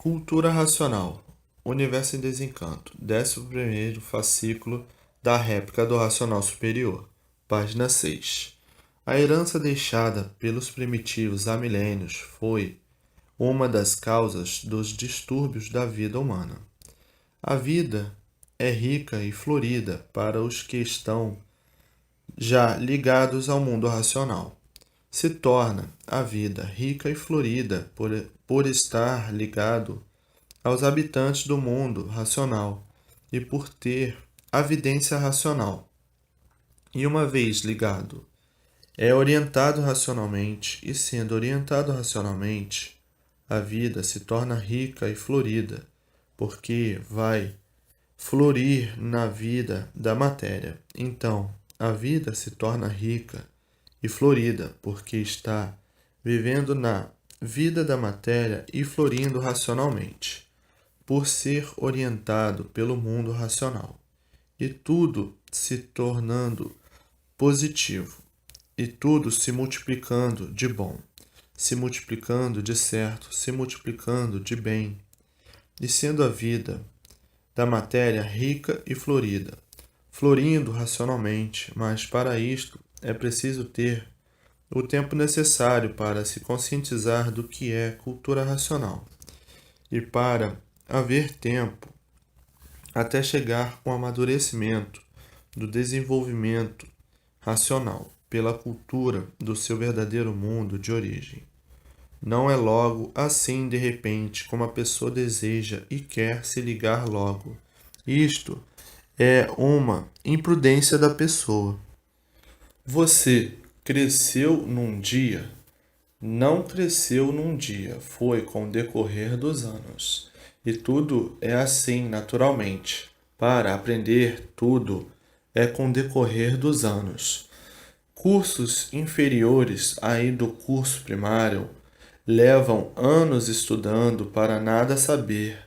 Cultura Racional. Universo em Desencanto. 11º fascículo da Réplica do Racional Superior. Página 6. A herança deixada pelos primitivos há milênios foi uma das causas dos distúrbios da vida humana. A vida é rica e florida para os que estão já ligados ao mundo racional. Se torna a vida rica e florida por estar ligado aos habitantes do mundo racional e por ter a vidência racional. E uma vez ligado, é orientado racionalmente, e sendo orientado racionalmente, a vida se torna rica e florida, porque vai florir na vida da matéria. Então, a vida se torna rica e florida, porque está vivendo na vida da matéria e florindo racionalmente, por ser orientado pelo mundo racional, e tudo se tornando positivo, e tudo se multiplicando de bom, se multiplicando de certo, se multiplicando de bem, e sendo a vida da matéria rica e florida, florindo racionalmente, mas para isto é preciso ter o tempo necessário para se conscientizar do que é cultura racional, e para haver tempo até chegar com o amadurecimento do desenvolvimento racional pela cultura do seu verdadeiro mundo de origem. Não é logo assim de repente como a pessoa deseja e quer se ligar logo. Isto é uma imprudência da pessoa. Você cresceu num dia? Não cresceu num dia, foi com o decorrer dos anos. E tudo é assim naturalmente. Para aprender tudo é com o decorrer dos anos. Cursos inferiores aí do curso primário levam anos estudando para nada saber.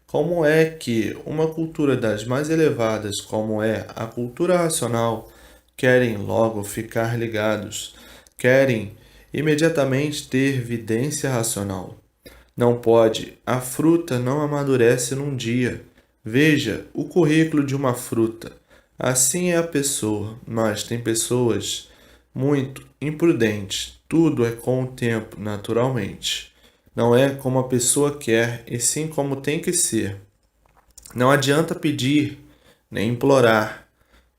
Como é que uma cultura das mais elevadas, como é a cultura racional, querem logo ficar ligados, querem imediatamente ter vidência racional? Não pode, a fruta não amadurece num dia. Veja o currículo de uma fruta. Assim é a pessoa, mas tem pessoas muito imprudentes. Tudo é com o tempo, naturalmente. Não é como a pessoa quer, e sim como tem que ser. Não adianta pedir, nem implorar,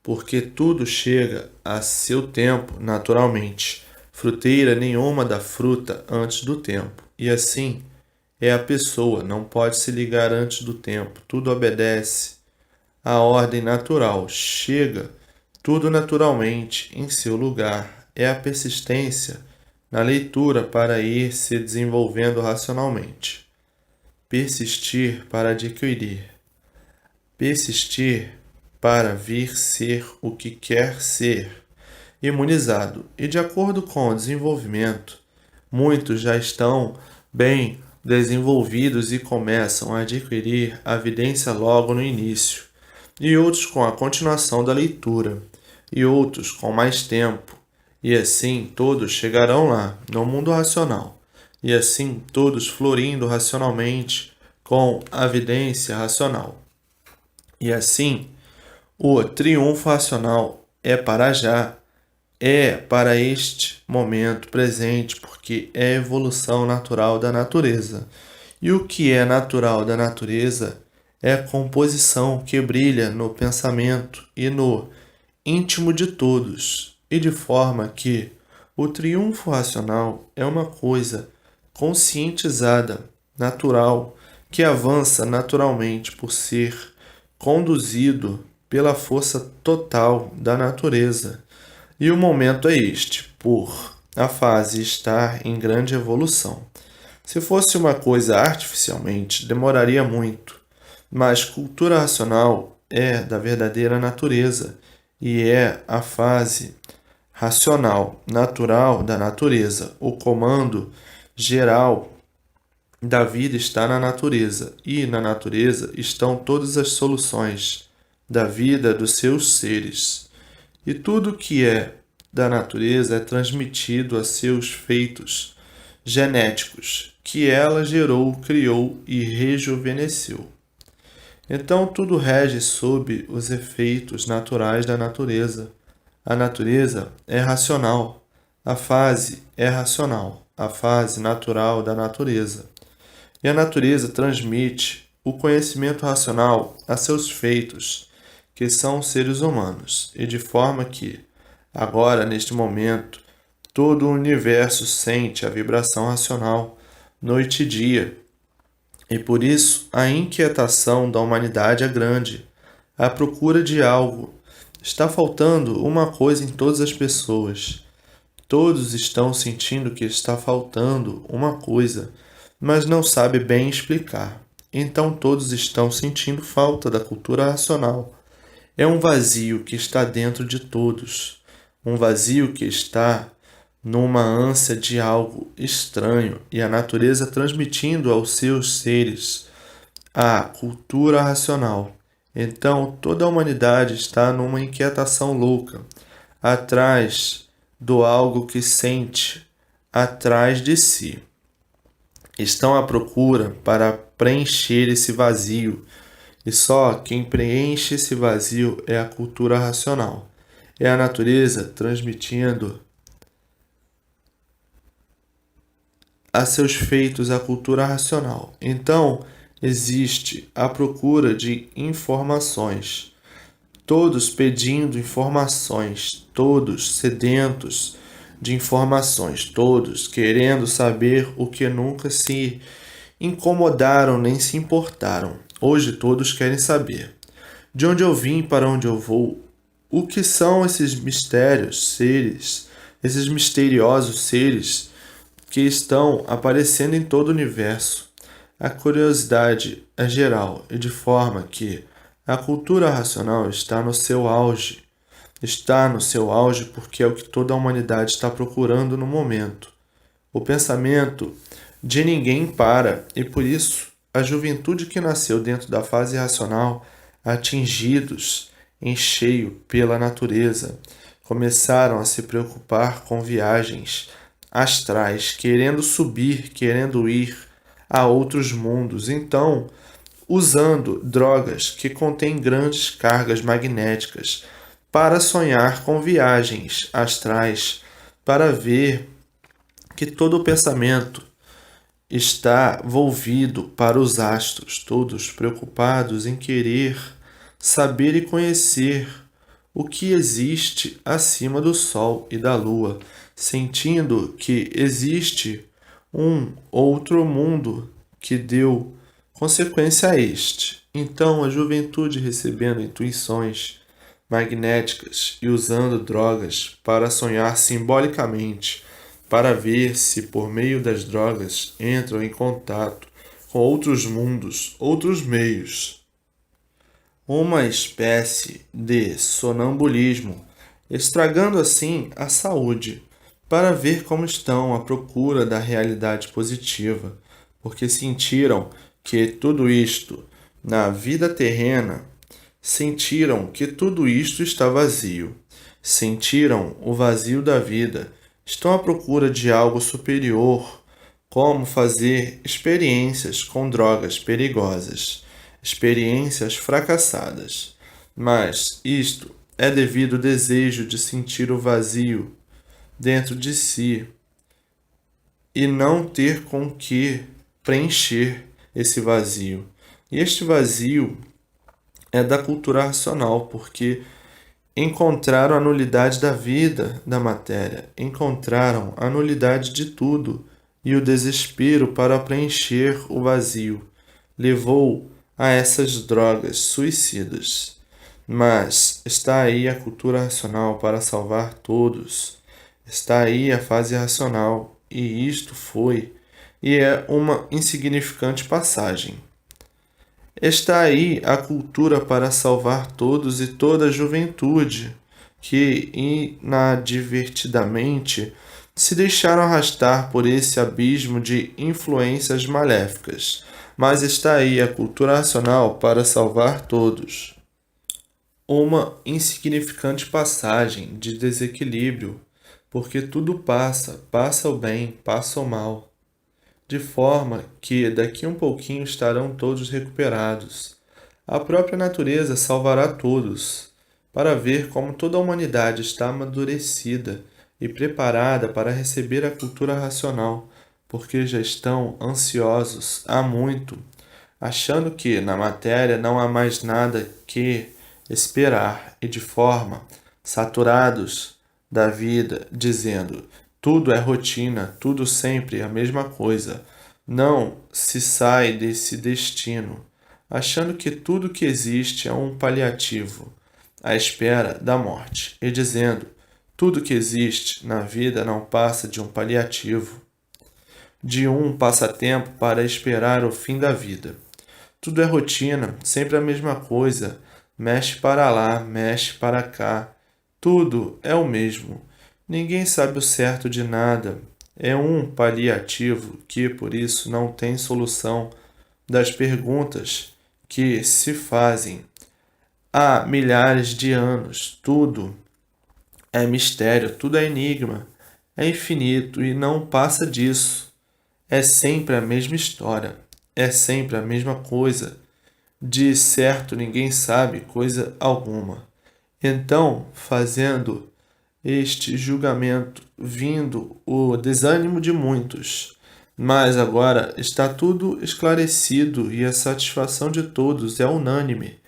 porque tudo chega a seu tempo, naturalmente. Fruteira nenhuma dá fruta antes do tempo. E assim é a pessoa, não pode se ligar antes do tempo. Tudo obedece à ordem natural. Chega tudo naturalmente em seu lugar. É a persistência na leitura para ir se desenvolvendo racionalmente. Persistir para adquirir. Persistir para vir ser o que quer ser. Imunizado. E de acordo com o desenvolvimento, muitos já estão bem desenvolvidos e começam a adquirir a vidência logo no início, e outros com a continuação da leitura, e outros com mais tempo, e assim todos chegarão lá, no mundo racional, e assim todos florindo racionalmente com a vidência racional. E assim, o triunfo racional é para já, é para este momento presente, porque é a evolução natural da natureza. E o que é natural da natureza é a composição que brilha no pensamento e no íntimo de todos, e de forma que o triunfo racional é uma coisa conscientizada, natural, que avança naturalmente por ser conduzido pela força total da natureza. E o momento é este, por a fase estar em grande evolução. Se fosse uma coisa artificialmente, demoraria muito, mas cultura racional é da verdadeira natureza e é a fase racional, natural da natureza. O comando geral da vida está na natureza, e na natureza estão todas as soluções da vida dos seus seres. E tudo que é da natureza é transmitido a seus feitos, genéticos que ela gerou, criou e rejuvenesceu. Então tudo rege sob os efeitos naturais da natureza. A natureza é racional, a fase é racional, a fase natural da natureza. E a natureza transmite o conhecimento racional a seus feitos, que são os seres humanos, e de forma que, agora, neste momento, todo o universo sente a vibração racional, noite e dia. E por isso a inquietação da humanidade é grande, à procura de algo. Está faltando uma coisa em todas as pessoas. Todos estão sentindo que está faltando uma coisa, mas não sabe bem explicar. Então todos estão sentindo falta da cultura racional. É um vazio que está dentro de todos, um vazio que está numa ânsia de algo estranho e a natureza transmitindo aos seus seres a cultura racional. Então toda a humanidade está numa inquietação louca, atrás do algo que sente, atrás de si. Estão à procura para preencher esse vazio, e só quem preenche esse vazio é a cultura racional. É a natureza transmitindo a seus feitos a cultura racional. Então, existe a procura de informações. Todos pedindo informações, todos sedentos de informações, todos querendo saber o que nunca se incomodaram nem se importaram. Hoje todos querem saber de onde eu vim, para onde eu vou, o que são esses mistérios, seres, esses misteriosos seres que estão aparecendo em todo o universo. A curiosidade é geral e de forma que a cultura racional está no seu auge. Está no seu auge porque é o que toda a humanidade está procurando no momento. O pensamento de ninguém para, e por isso a juventude que nasceu dentro da fase racional, atingidos em cheio pela natureza, começaram a se preocupar com viagens astrais, querendo subir, querendo ir a outros mundos. Então, usando drogas que contêm grandes cargas magnéticas para sonhar com viagens astrais, para ver que todo o pensamento está volvido para os astros, todos preocupados em querer saber e conhecer o que existe acima do Sol e da Lua, sentindo que existe um outro mundo que deu consequência a este. Então, a juventude recebendo intuições magnéticas e usando drogas para sonhar simbolicamente, para ver se por meio das drogas entram em contato com outros mundos, outros meios. Uma espécie de sonambulismo, estragando assim a saúde, para ver como estão à procura da realidade positiva, porque sentiram que tudo isto na vida terrena, sentiram que tudo isto está vazio, sentiram o vazio da vida, estão à procura de algo superior, como fazer experiências com drogas perigosas, experiências fracassadas. Mas isto é devido ao desejo de sentir o vazio dentro de si e não ter com que preencher esse vazio. E este vazio é da cultura racional, porque encontraram a nulidade da vida, da matéria, encontraram a nulidade de tudo e o desespero para preencher o vazio levou a essas drogas suicidas. Mas está aí a cultura racional para salvar todos. Está aí a fase racional, e isto foi e é uma insignificante passagem. Está aí a cultura para salvar todos e toda a juventude, que inadvertidamente se deixaram arrastar por esse abismo de influências maléficas. Mas está aí a cultura racional para salvar todos. Uma insignificante passagem de desequilíbrio, porque tudo passa, passa o bem, passa o mal. de forma que daqui um pouquinho estarão todos recuperados. A própria natureza salvará todos, para ver como toda a humanidade está amadurecida e preparada para receber a cultura racional, porque já estão ansiosos há muito, achando que na matéria não há mais nada que esperar e de forma saturados da vida, dizendo: tudo é rotina, tudo sempre a mesma coisa. Não se sai desse destino, achando que tudo que existe é um paliativo, à espera da morte, e dizendo: tudo que existe na vida não passa de um paliativo, de um passatempo para esperar o fim da vida. Tudo é rotina, sempre a mesma coisa. Mexe para lá, mexe para cá. Tudo é o mesmo. Ninguém sabe o certo de nada. É um paliativo que, por isso, não tem solução das perguntas que se fazem há milhares de anos. Tudo é mistério, tudo é enigma, é infinito e não passa disso. É sempre a mesma história, é sempre a mesma coisa. De certo, ninguém sabe coisa alguma. Então, fazendo este julgamento, vindo o desânimo de muitos, mas agora está tudo esclarecido e a satisfação de todos é unânime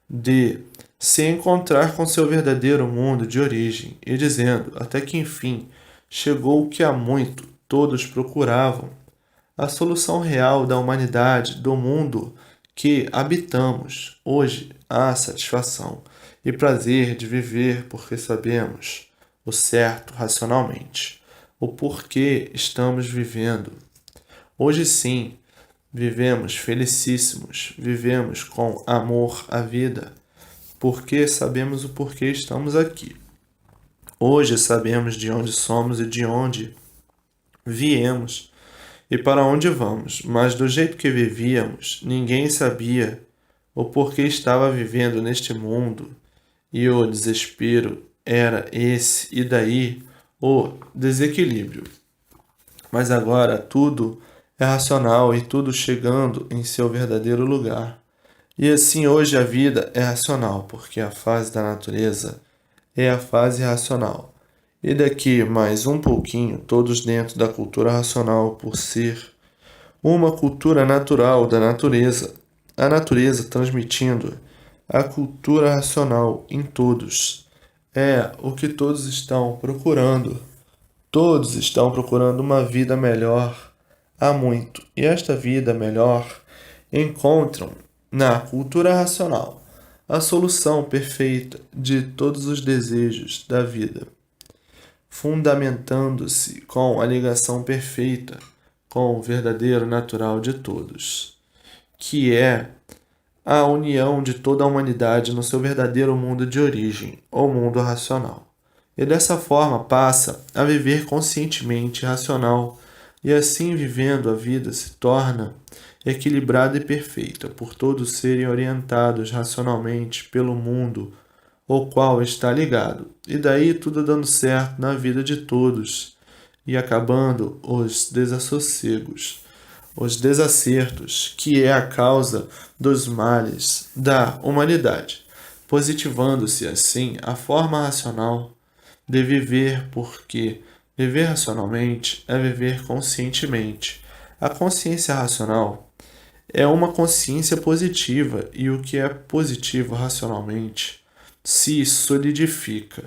de se encontrar com seu verdadeiro mundo de origem e dizendo até que enfim chegou o que há muito todos procuravam, a solução real da humanidade, do mundo que habitamos. Hoje há satisfação e prazer de viver porque sabemos o certo racionalmente, o porquê estamos vivendo. Hoje sim, vivemos felicíssimos, vivemos com amor à vida, porque sabemos o porquê estamos aqui. Hoje sabemos de onde somos e de onde viemos e para onde vamos, mas do jeito que vivíamos, ninguém sabia o porquê estava vivendo neste mundo, e o desespero era esse, e daí o desequilíbrio. Mas agora tudo é racional e tudo chegando em seu verdadeiro lugar. E assim hoje a vida é racional, porque a fase da natureza é a fase racional. E daqui mais um pouquinho, todos dentro da cultura racional, por ser uma cultura natural da natureza, a natureza transmitindo a cultura racional em todos. É o que todos estão procurando. Todos estão procurando uma vida melhor há muito. E esta vida melhor encontram na cultura racional a solução perfeita de todos os desejos da vida, fundamentando-se com a ligação perfeita com o verdadeiro natural de todos, que é a união de toda a humanidade no seu verdadeiro mundo de origem, ou mundo racional. E dessa forma passa a viver conscientemente racional, e assim vivendo a vida se torna equilibrada e perfeita, por todos serem orientados racionalmente pelo mundo o qual está ligado, e daí tudo dando certo na vida de todos, e acabando os desassossegos, os desacertos, que é a causa dos males da humanidade, positivando-se assim a forma racional de viver, porque viver racionalmente é viver conscientemente. A consciência racional é uma consciência positiva, e o que é positivo racionalmente se solidifica,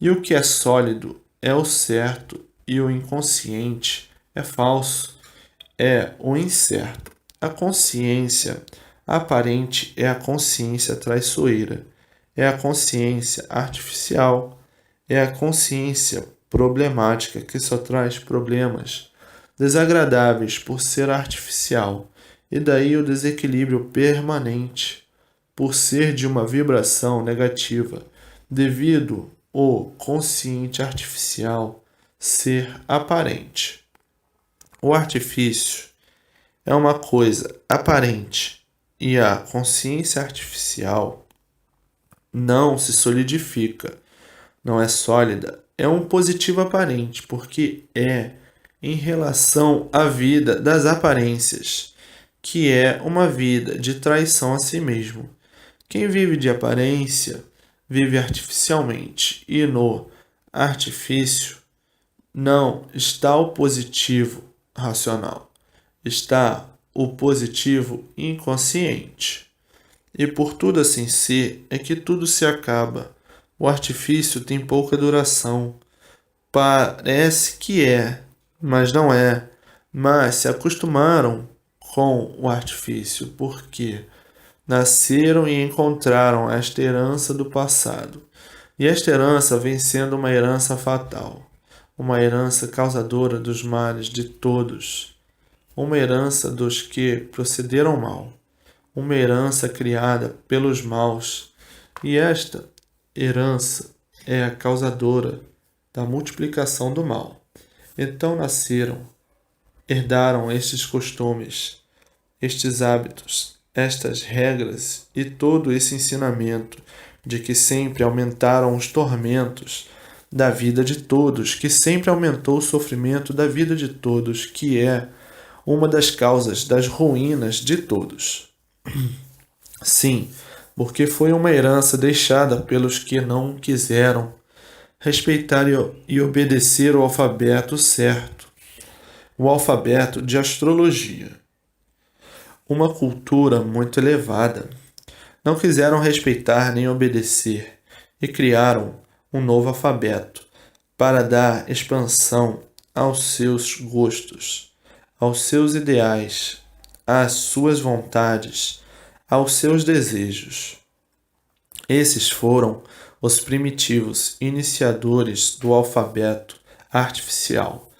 e o que é sólido é o certo, e o inconsciente é falso, é o incerto. A consciência aparente é a consciência traiçoeira, é a consciência artificial, é a consciência problemática que só traz problemas desagradáveis por ser artificial, e daí o desequilíbrio permanente por ser de uma vibração negativa, devido ao consciente artificial ser aparente. O artifício é uma coisa aparente e a consciência artificial não se solidifica, não é sólida. É um positivo aparente, porque é em relação à vida das aparências, que é uma vida de traição a si mesmo. Quem vive de aparência vive artificialmente, e no artifício não está o positivo racional, está o positivo inconsciente. E por tudo assim ser, é que tudo se acaba. O artifício tem pouca duração. Parece que é, mas não é. Mas se acostumaram com o artifício, porque nasceram e encontraram esta herança do passado. E esta herança vem sendo uma herança fatal, uma herança causadora dos males de todos, uma herança dos que procederam mal, uma herança criada pelos maus. E esta herança é a causadora da multiplicação do mal. Então nasceram, herdaram estes costumes, estes hábitos, estas regras e todo esse ensinamento de que sempre aumentaram os tormentos da vida de todos, que sempre aumentou o sofrimento da vida de todos, que é uma das causas das ruínas de todos. Sim, porque foi uma herança deixada pelos que não quiseram respeitar e obedecer o alfabeto certo, o alfabeto de astrologia. Uma cultura muito elevada. Não quiseram respeitar nem obedecer e criaram um novo alfabeto para dar expansão aos seus gostos, aos seus ideais, às suas vontades, aos seus desejos. Esses foram os primitivos iniciadores do alfabeto artificial,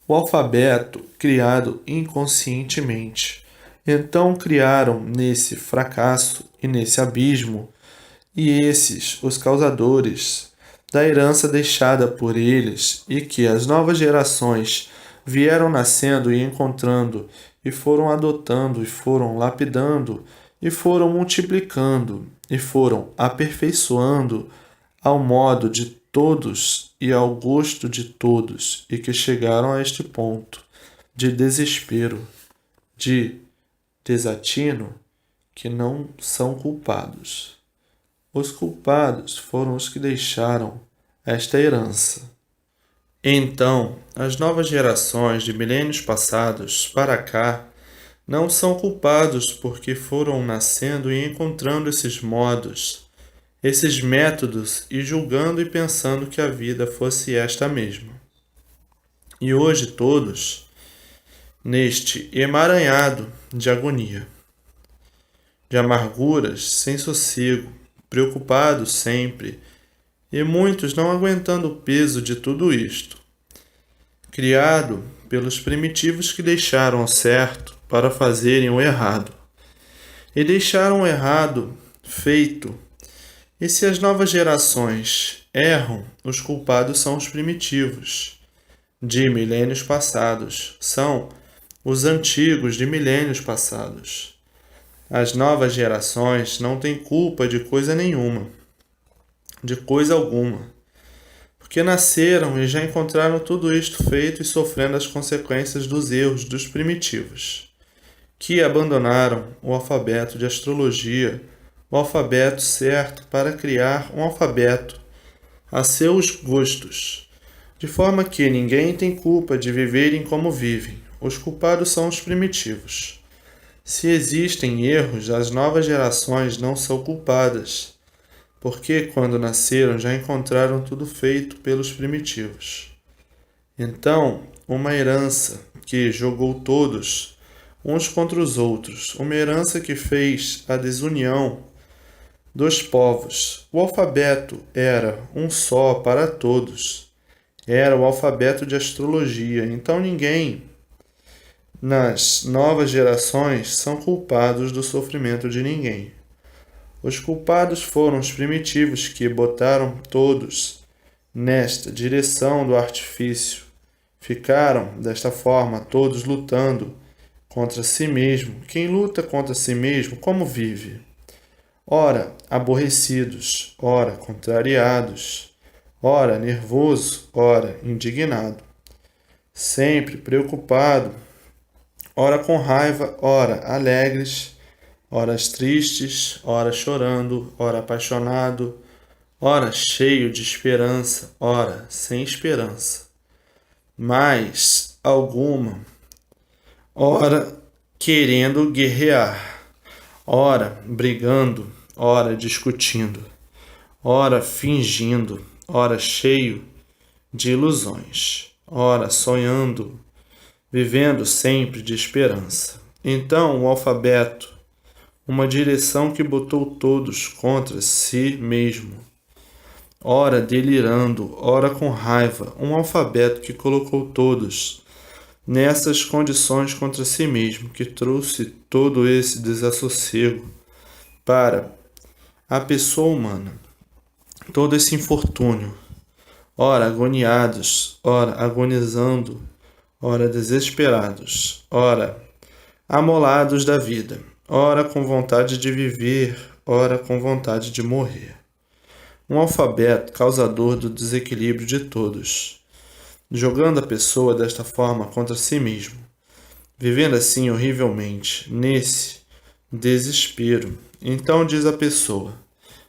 o alfabeto criado inconscientemente. Então criaram nesse fracasso e nesse abismo, e esses os causadores da herança deixada por eles e que as novas gerações vieram nascendo e encontrando e foram adotando e foram lapidando e foram multiplicando e foram aperfeiçoando ao modo de todos e ao gosto de todos, e que chegaram a este ponto de desespero, de desatino, que não são culpados. Os culpados foram os que deixaram esta herança. Então, as novas gerações de milênios passados para cá não são culpados porque foram nascendo e encontrando esses modos, esses métodos e julgando e pensando que a vida fosse esta mesma. E hoje todos, neste emaranhado de agonia, de amarguras, sem sossego, preocupados sempre, e muitos não aguentando o peso de tudo isto, criado pelos primitivos que deixaram o certo para fazerem o errado, e deixaram o errado feito. E se as novas gerações erram, os culpados são os primitivos de milênios passados, são os antigos de milênios passados. As novas gerações não têm culpa de coisa nenhuma, de coisa alguma, porque nasceram e já encontraram tudo isto feito e sofrendo as consequências dos erros dos primitivos, que abandonaram o alfabeto de astrologia, o alfabeto certo para criar um alfabeto a seus gostos, de forma que ninguém tem culpa de viverem como vivem. Os culpados são os primitivos. Se existem erros, as novas gerações não são culpadas, porque quando nasceram já encontraram tudo feito pelos primitivos. Então, uma herança que jogou todos uns contra os outros, uma herança que fez a desunião dos povos. O alfabeto era um só para todos. Era o alfabeto de astrologia. Então ninguém nas novas gerações são culpados do sofrimento de ninguém. Os culpados foram os primitivos que botaram todos nesta direção do artifício. Ficaram, desta forma, todos lutando contra si mesmo. Quem luta contra si mesmo, como vive? Ora aborrecidos, ora contrariados, ora nervoso, ora indignado. sempre preocupado, ora com raiva, ora alegres, ora tristes, ora chorando, ora apaixonado, ora cheio de esperança, ora sem esperança, mais alguma, ora querendo guerrear, ora brigando, ora discutindo, ora fingindo, ora cheio de ilusões, ora sonhando, vivendo sempre de esperança. Então, o alfabeto, uma direção que botou todos contra si mesmo, ora delirando, ora com raiva, um alfabeto que colocou todos nessas condições contra si mesmo, que trouxe todo esse desassossego para a pessoa humana, todo esse infortúnio, ora agoniados, ora agonizando, ora desesperados, ora amolados da vida, ora com vontade de viver, ora com vontade de morrer. Um alfabeto causador do desequilíbrio de todos, jogando a pessoa desta forma contra si mesmo, vivendo assim horrivelmente, nesse desespero. Então diz a pessoa: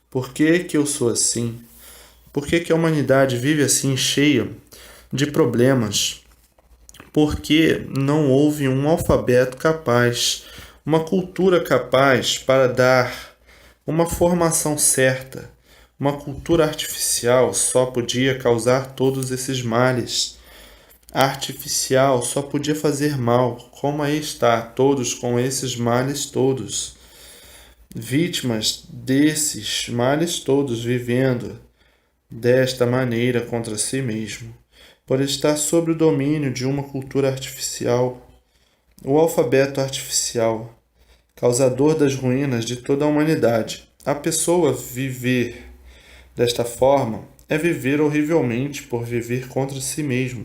por que que eu sou assim? Por que que a humanidade vive assim, cheia de problemas? Por que não houve um alfabeto capaz, uma cultura capaz para dar uma formação certa? Uma cultura artificial só podia causar todos esses males. A artificial só podia fazer mal, como aí está, todos com esses males todos. Vítimas desses males todos, vivendo desta maneira contra si mesmo, por estar sob o domínio de uma cultura artificial. O alfabeto artificial, causador das ruínas de toda a humanidade. A pessoa viver desta forma é viver horrivelmente por viver contra si mesmo,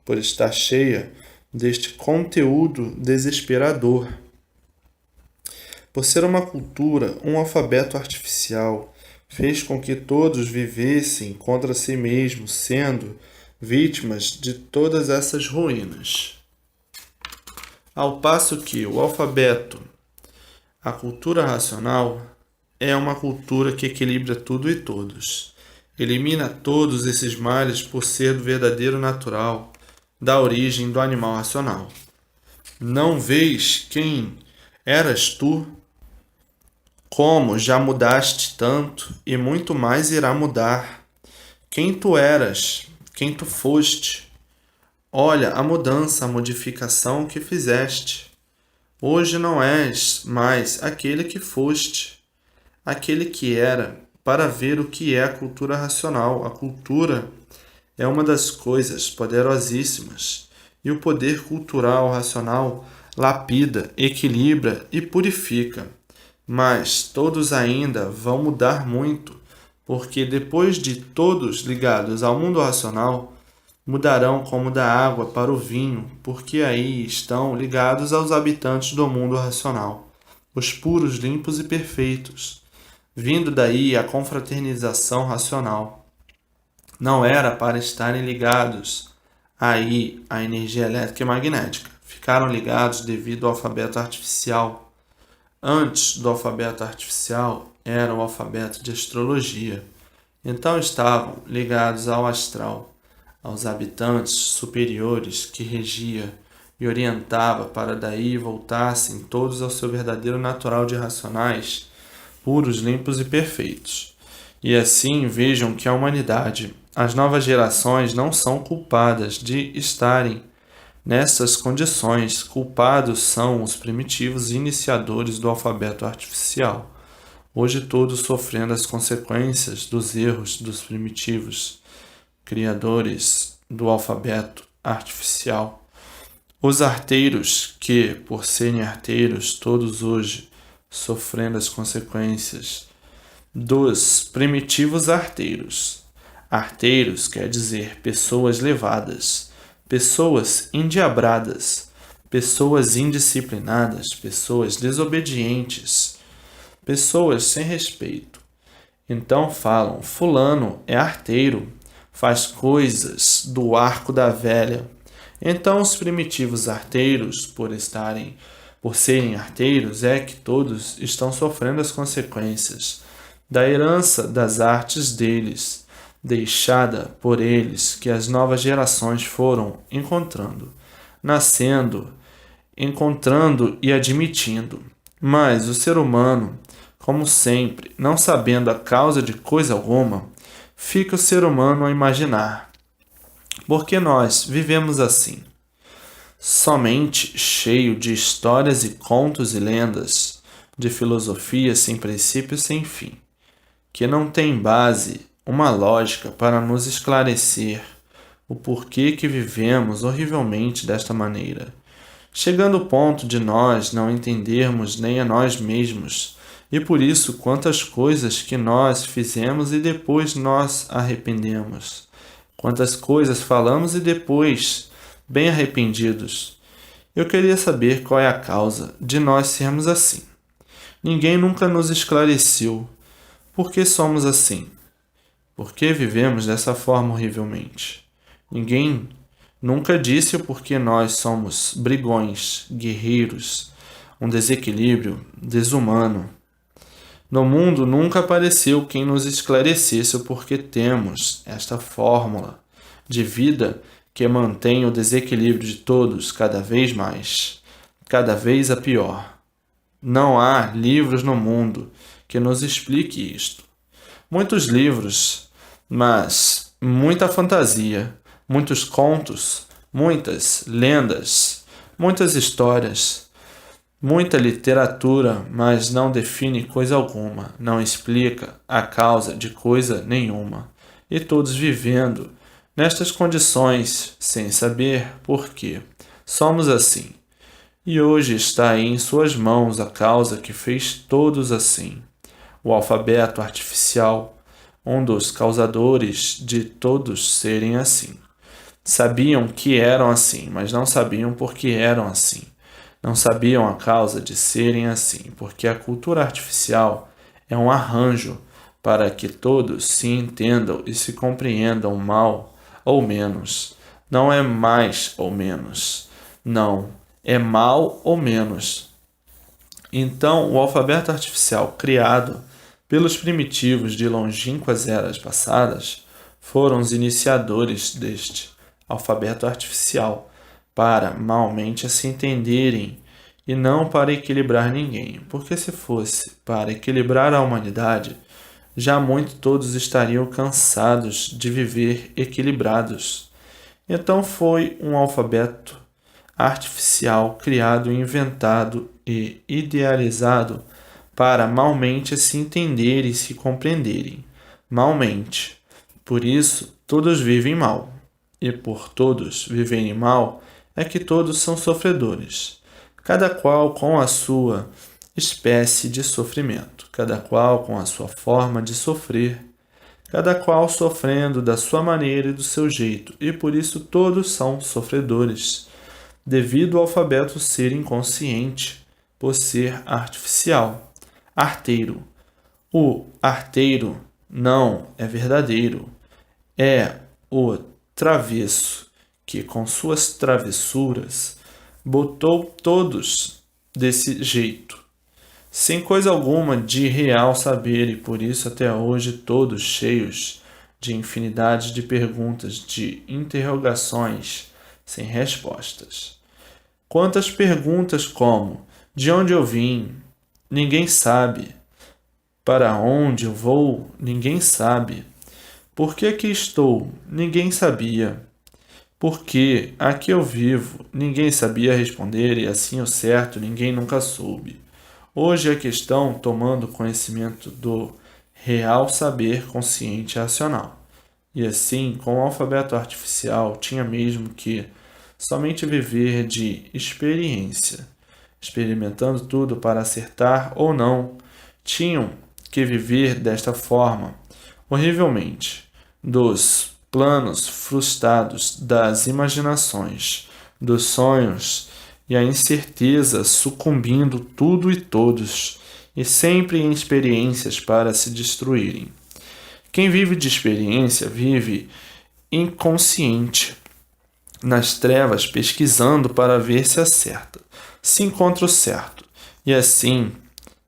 por estar cheia deste conteúdo desesperador. Por ser uma cultura, um alfabeto artificial, fez com que todos vivessem contra si mesmos, sendo vítimas de todas essas ruínas. Ao passo que o alfabeto, a cultura racional, é uma cultura que equilibra tudo e todos. Elimina todos esses males por ser do verdadeiro natural, da origem do animal racional. Não vês quem eras tu? Como já mudaste tanto e muito mais irá mudar. Quem tu eras, quem tu foste. Olha a mudança, a modificação que fizeste. Hoje não és mais aquele que foste, aquele que era, para ver o que é a cultura racional. A cultura é uma das coisas poderosíssimas, e o poder cultural racional lapida, equilibra e purifica. Mas todos ainda vão mudar muito, porque depois de todos ligados ao mundo racional, mudarão como da água para o vinho, porque aí estão ligados aos habitantes do mundo racional, os puros, limpos e perfeitos. Vindo daí a confraternização racional. Não era para estarem ligados aí à energia elétrica e magnética. Ficaram ligados devido ao alfabeto artificial. Antes do alfabeto artificial era o alfabeto de astrologia. Então estavam ligados ao astral, aos habitantes superiores que regia e orientava para daí voltassem todos ao seu verdadeiro natural de racionais, puros, limpos e perfeitos. E assim vejam que a humanidade, as novas gerações não são culpadas de estarem nessas condições. Culpados são os primitivos iniciadores do alfabeto artificial, hoje todos sofrendo as consequências dos erros dos primitivos criadores do alfabeto artificial. Os arteiros que, por serem arteiros, todos hoje sofrendo as consequências dos primitivos arteiros. Arteiros quer dizer pessoas levadas, pessoas endiabradas, pessoas indisciplinadas, pessoas desobedientes, pessoas sem respeito. Então falam: fulano é arteiro, faz coisas do arco da velha. Então os primitivos arteiros, por serem arteiros, é que todos estão sofrendo as consequências da herança das artes deles, deixada por eles, que as novas gerações foram encontrando, nascendo, encontrando e admitindo. Mas o ser humano, como sempre, não sabendo a causa de coisa alguma, fica o ser humano a imaginar. Porque nós vivemos assim, somente cheio de histórias e contos e lendas, de filosofia sem princípio e sem fim, que não tem base, uma lógica para nos esclarecer o porquê que vivemos horrivelmente desta maneira, chegando ao ponto de nós não entendermos nem a nós mesmos, e por isso quantas coisas que nós fizemos e depois nós arrependemos, quantas coisas falamos e depois bem arrependidos. Eu queria saber qual é a causa de nós sermos assim. Ninguém nunca nos esclareceu por que somos assim, por que vivemos dessa forma horrivelmente. Ninguém nunca disse o porquê nós somos brigões, guerreiros, um desequilíbrio desumano. No mundo nunca apareceu quem nos esclarecesse o porquê temos esta fórmula de vida que mantém o desequilíbrio de todos cada vez mais, cada vez a pior. Não há livros no mundo que nos explique isto. Muitos livros, mas muita fantasia, muitos contos, muitas lendas, muitas histórias, muita literatura, mas não define coisa alguma, não explica a causa de coisa nenhuma. E todos vivendo nestas condições, sem saber por quê. Somos assim. E hoje está aí em suas mãos a causa que fez todos assim. O alfabeto artificial, um dos causadores de todos serem assim. Sabiam que eram assim, mas não sabiam por que eram assim. Não sabiam a causa de serem assim, porque a cultura artificial é um arranjo para que todos se entendam e se compreendam mal ou menos. Não é mais ou menos. Não, é mal ou menos. Então, o alfabeto artificial criado pelos primitivos de longínquas eras passadas foram os iniciadores deste alfabeto artificial para malmente se entenderem e não para equilibrar ninguém, porque se fosse para equilibrar a humanidade, já muito todos estariam cansados de viver equilibrados. Então foi um alfabeto artificial criado, inventado e idealizado para malmente se entenderem e se compreenderem. Malmente. Por isso, todos vivem mal. E por todos viverem mal, é que todos são sofredores, cada qual com a sua espécie de sofrimento, cada qual com a sua forma de sofrer, cada qual sofrendo da sua maneira e do seu jeito, e por isso todos são sofredores, devido ao alfabeto ser inconsciente, por ser artificial. Arteiro. O arteiro não é verdadeiro, é o travesso que com suas travessuras botou todos desse jeito, sem coisa alguma de real saber, e por isso até hoje todos cheios de infinidade de perguntas, de interrogações sem respostas. Quantas perguntas como: de onde eu vim? Ninguém sabe. Para onde eu vou? Ninguém sabe. Por que aqui estou? Ninguém sabia. Por que aqui eu vivo? Ninguém sabia responder, e assim o certo ninguém nunca soube. Hoje a questão tomando conhecimento do real saber consciente e racional. E assim, com o alfabeto artificial, tinha mesmo que somente viver de experiência, experimentando tudo para acertar ou não. Tinham que viver desta forma, horrivelmente, dos planos frustrados, das imaginações, dos sonhos e a incerteza sucumbindo tudo e todos, e sempre em experiências para se destruírem. Quem vive de experiência vive inconsciente, nas trevas pesquisando para ver se acerta, se encontra o certo. E assim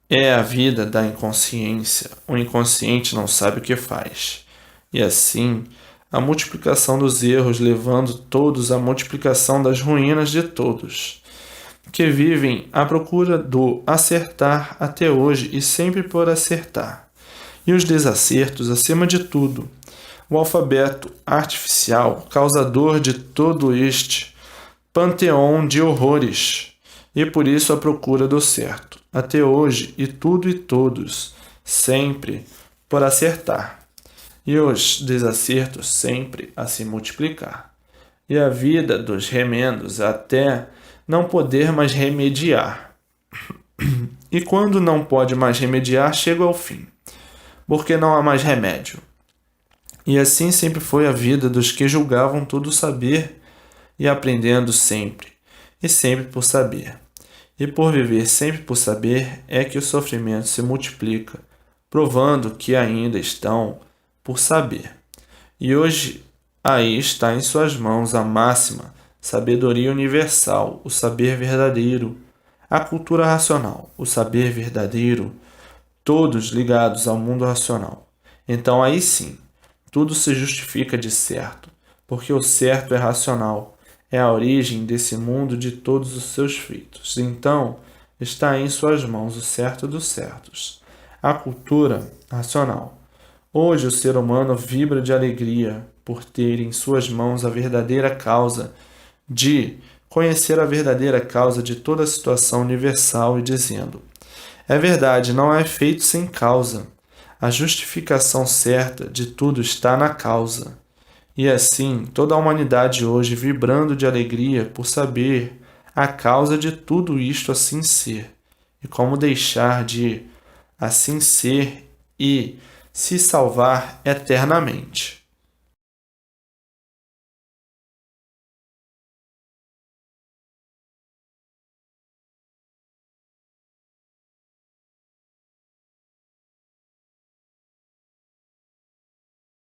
é a vida da inconsciência. O inconsciente não sabe o que faz. E assim, a multiplicação dos erros levando todos à multiplicação das ruínas de todos, que vivem à procura do acertar até hoje e sempre por acertar. E os desacertos acima de tudo. O alfabeto artificial, causador de todo este panteão de horrores, e por isso a procura do certo, até hoje e tudo e todos, sempre por acertar, e os desacertos sempre a se multiplicar, e a vida dos remendos até não poder mais remediar. E quando não pode mais remediar, chega ao fim, porque não há mais remédio. E assim sempre foi a vida dos que julgavam tudo saber e aprendendo sempre, e sempre por saber. E por viver sempre por saber é que o sofrimento se multiplica, provando que ainda estão por saber. E hoje aí está em suas mãos a máxima sabedoria universal, o saber verdadeiro, a cultura racional, o saber verdadeiro, todos ligados ao mundo racional. Então aí sim, tudo se justifica de certo, porque o certo é racional, é a origem desse mundo de todos os seus feitos. Então, está em suas mãos o certo dos certos, a cultura racional. Hoje o ser humano vibra de alegria por ter em suas mãos a verdadeira causa de conhecer a verdadeira causa de toda a situação universal e dizendo: é verdade, não há efeito sem causa. A justificação certa de tudo está na causa. E assim, toda a humanidade hoje vibrando de alegria por saber a causa de tudo isto assim ser, e como deixar de assim ser e se salvar eternamente.